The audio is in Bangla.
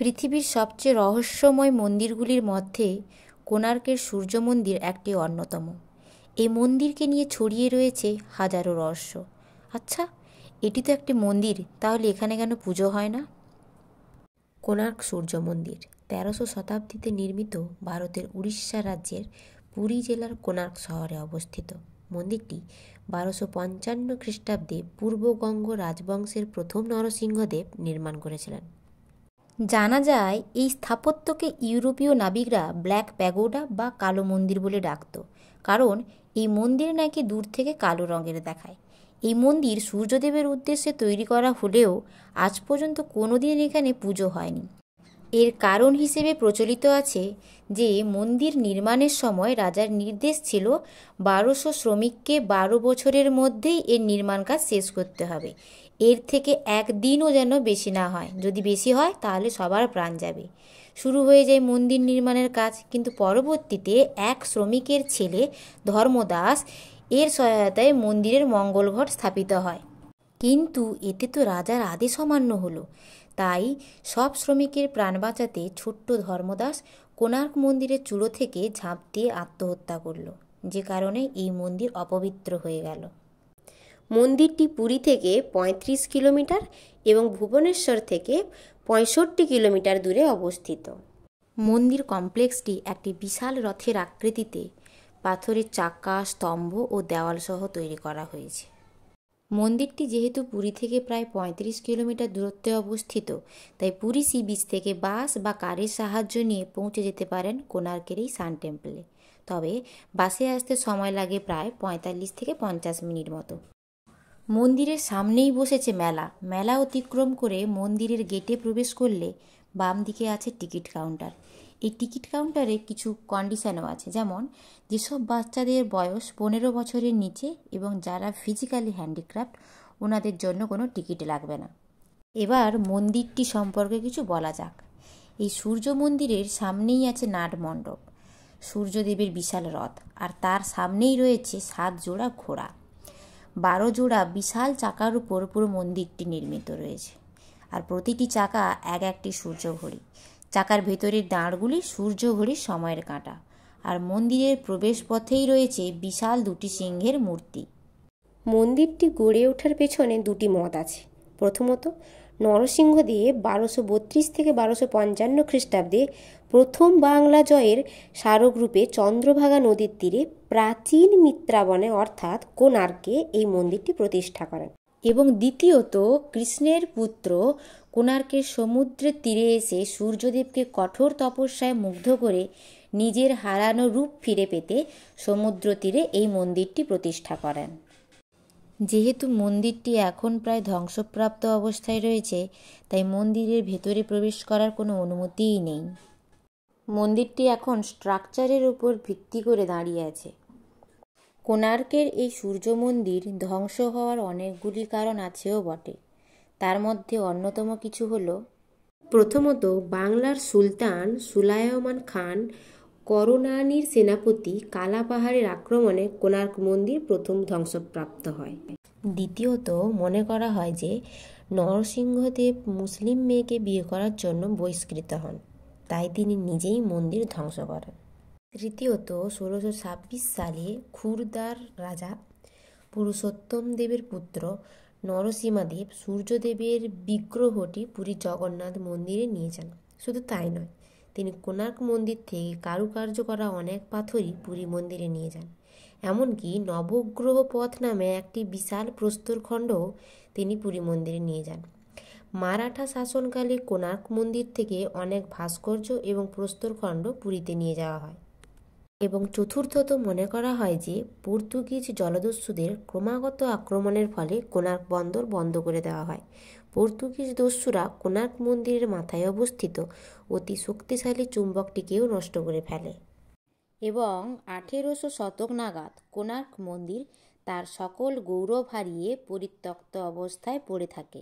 পৃথিবীর সবচেয়ে রহস্যময় মন্দিরগুলির মধ্যে কোণার্কের সূর্য মন্দির একটি অন্যতম। এই মন্দিরকে নিয়ে ছড়িয়ে রয়েছে হাজারো রহস্য। আচ্ছা, এটি তো একটি মন্দির, তাহলে এখানে কেন পুজো হয় না? কোণার্ক সূর্য মন্দির ১৩০০ শতাব্দীতে নির্মিত ভারতের উড়িষ্যা রাজ্যের পুরী জেলার কোণার্ক শহরে অবস্থিত। মন্দিরটি ১২৫৫ খ্রিস্টাব্দে পূর্বগঙ্গ রাজবংশের প্রথম নরসিংহদেব নির্মাণ করেছিলেন। জানা যায় এই স্থাপত্যকে ইউরোপীয় নাবিকরা ব্ল্যাক প্যাগোডা বা কালো মন্দির বলে ডাকত, কারণ এই মন্দির নাকি দূর থেকে কালো রঙের দেখায়। এই মন্দির সূর্যদেবের উদ্দেশ্যে তৈরি করা হলেও আজ পর্যন্ত কোনোদিন এখানে পুজো হয়নি। এর কারণ হিসেবে প্রচলিত আছে যে মন্দির নির্মাণের সময় রাজার নির্দেশ ছিল ১২০০ শ্রমিককে ১২ বছরের মধ্যেই এর নির্মাণ কাজ শেষ করতে হবে। এর থেকে একদিনও যেন বেশি না হয়, যদি বেশি হয় তাহলে সবার প্রাণ যাবে। শুরু হয়ে যায় মন্দির নির্মাণের কাজ, কিন্তু পরবর্তীতে এক শ্রমিকের ছেলে ধর্মদাস এর সহায়তায় মন্দিরের মঙ্গল ঘট স্থাপিত হয়। কিন্তু এতে তো রাজার আদেশ অমান্য হলো, তাই সব শ্রমিকের প্রাণ বাঁচাতে ছোট্ট ধর্মদাস কোণার্ক মন্দিরের চূড়ো থেকে ঝাঁপ দিয়ে আত্মহত্যা করল, যে কারণে এই মন্দির অপবিত্র হয়ে গেল। মন্দিরটি পুরী থেকে ৩৫ কিলোমিটার এবং ভুবনেশ্বর থেকে ৬৫ কিলোমিটার দূরে অবস্থিত। মন্দির কমপ্লেক্সটি একটি বিশাল রথের আকৃতিতে পাথরের চাকা, স্তম্ভ ও দেওয়ালসহ তৈরি করা হয়েছে। মন্দিরটি যেহেতু পুরী থেকে প্রায় ৩৫ কিলোমিটার দূরত্বে অবস্থিত, তাই পুরী সি বিচ থেকে বাস বা কারের সাহায্য নিয়ে পৌঁছে যেতে পারেন কোণার্কের এই সান টেম্পলে। তবে বাসে আসতে সময় লাগে প্রায় ৪৫ থেকে ৫০ মিনিট মতো। মন্দিরের সামনেই বসেছে মেলা। মেলা অতিক্রম করে মন্দিরের গেটে প্রবেশ করলে বাম দিকে আছে টিকিট কাউন্টার। এই টিকিট কাউন্টারে কিছু কন্ডিশনও আছে, যেমন যেসব বাচ্চাদের বয়স ১৫ বছরের নিচে এবং যারা ফিজিক্যালি হ্যান্ডিক্রাফট, ওনাদের জন্য কোনো টিকিট লাগবে না। এবার মন্দিরটি সম্পর্কে কিছু বলা যাক। এই সূর্য মন্দিরের সামনেই আছে নাট মণ্ডপ, সূর্যদেবের বিশাল রথ, আর তার সামনেই রয়েছে ৭ জোড়া ঘোড়া। ১২ জোড়া বিশাল চাকার উপর পুরো মন্দিরটি নির্মিত রয়েছে, আর প্রতিটি চাকা এক একটি সূর্য ঘড়ি। চাকার ভেতরের দাঁড়গুলি সূর্য ঘড়ির সময়ের কাঁটা, আর মন্দিরের প্রবেশ পথেই রয়েছে বিশাল ২টি সিংহের মূর্তি। মন্দিরটি গড়ে ওঠার পেছনে দুটি মত আছে। প্রথমত, নরসিংহদেব ১২৩২ থেকে ১২৫৫ খ্রিস্টাব্দে প্রথম বাংলা জয়ের স্মারকরূপে চন্দ্রভাগা নদীর তীরে প্রাচীন মিত্রাবনে অর্থাৎ কোণার্কে এই মন্দিরটি প্রতিষ্ঠা করেন। এবং দ্বিতীয়ত, কৃষ্ণের পুত্র কোণার্কের সমুদ্রের তীরে এসে সূর্যদেবকে কঠোর তপস্যায় মুগ্ধ করে নিজের হারানো রূপ ফিরে পেতে সমুদ্র তীরে এই মন্দিরটি প্রতিষ্ঠা করেন। যেহেতু মন্দিরটি এখন প্রায় ধ্বংসপ্রাপ্ত অবস্থায় রয়েছে, তাই মন্দিরের ভেতরে প্রবেশ করার কোনো অনুমতিই নেই। মন্দিরটি এখন স্ট্রাকচারের উপর ভিত্তি করে দাঁড়িয়ে আছে। কোণার্কের এই সূর্য মন্দির ধ্বংস হওয়ার অনেকগুলি কারণ আছেও বটে। তার মধ্যে অন্যতম কিছু হলো, প্রথমত, বাংলার সুলতান সুলায়মান খান কররানীর সেনাপতি কালা পাহাড়ের আক্রমণে কোণার্ক মন্দির প্রথম ধ্বংসপ্রাপ্ত হয়। দ্বিতীয়ত, মনে করা হয় যে নরসিংহদেব মুসলিম মেয়েকে বিয়ে করার জন্য বহিষ্কৃত হন, তাই তিনি নিজেই মন্দির ধ্বংস করেন। তৃতীয়ত, ১৬২৬ সালে খুরদার রাজা পুরুষোত্তম দেবের পুত্র নরসিংহদেব সূর্যদেবের বিগ্রহটি পুরী জগন্নাথ মন্দিরে নিয়ে যান। শুধু তাই নয়, তিনি কোণার্ক মন্দির থেকে কারুকার্য করা অনেক পাথরই পুরী মন্দিরে নিয়ে যান। এমনকি নবগ্রহ পথ নামে একটি বিশাল প্রস্তরখণ্ডও তিনি পুরী মন্দিরে নিয়ে যান। মারাঠা শাসনকালে কোণার্ক মন্দির থেকে অনেক ভাস্কর্য এবং প্রস্তরখণ্ড পুরীতে নিয়ে যাওয়া হয়। এবং চতুর্থত, মনে করা হয় যে পর্তুগিজ জলদস্যুদের ক্রমাগত আক্রমণের ফলে কোণার্ক বন্দর বন্ধ করে দেওয়া হয়। পর্তুগিজ দস্যুরা কোণার্ক মন্দিরের মাথায় অবস্থিত অতি শক্তিশালী চুম্বকটিকেও নষ্ট করে ফেলে এবং ১৮০০ শতক নাগাদ কোণার্ক মন্দির তার সকল গৌরব হারিয়ে পরিত্যক্ত অবস্থায় পড়ে থাকে।